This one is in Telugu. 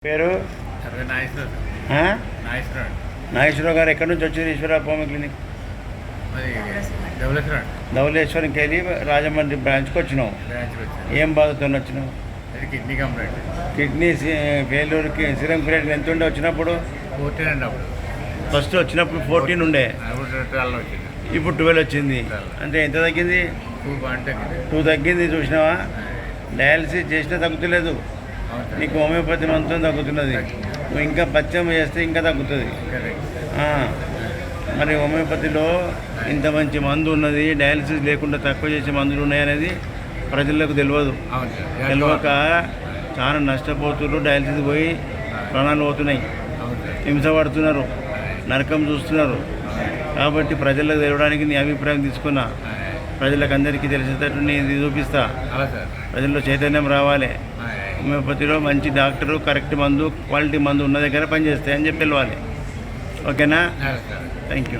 పేరు నాగేశ్వరరావు గారు ఎక్కడి నుంచి వచ్చారు? ఈశ్వరరావు హోమియో క్లినిక్ ధవళేశ్వరంకి వెళ్ళి రాజమండ్రి బ్రాంచ్కి వచ్చినావు. ఏం బాధతో వచ్చినావు? Kidney complaint. కిడ్నీ ఫెయిల్యూర్కి సిరం క్రియేటిన్ ఎంత ఉండే వచ్చినప్పుడు? 14 అండి. అప్పుడు ఫస్ట్ వచ్చినప్పుడు 14 ఉండే, ఇప్పుడు 12 వచ్చింది. అంటే ఎంత తగ్గింది? 2 తగ్గింది. చూసినావా? డయాలసిస్ చేసినా తగ్గుతలేదు, నీకు హోమియోపతి మంత్రం తగ్గుతున్నది. నువ్వు ఇంకా పచ్చం చేస్తే ఇంకా తగ్గుతుంది. మరి హోమియోపతిలో ఇంత మంచి మందు ఉన్నది, డయాలసిస్ లేకుండా తక్కువ చేసే మందులు ఉన్నాయనేది ప్రజలకు తెలియదు. తెలియక చాలా నష్టపోతున్నారు. డయాలసిస్ పోయి ప్రాణాలు పోతున్నాయి, హింస పడుతున్నారు, నరకం చూస్తున్నారు. కాబట్టి ప్రజలకు తెలియడానికి నీ అభిప్రాయం తీసుకున్నా, ప్రజలకు అందరికీ తెలిసేటట్టు నేను చూపిస్తా. ప్రజల్లో చైతన్యం రావాలి. హోమియోపతిలో మంచి డాక్టరు, కరెక్ట్ మందు, క్వాలిటీ మందు ఉన్న దగ్గర పనిచేస్తాయని చెప్పి వెళ్ళాలి. ఓకేనా? Thank you.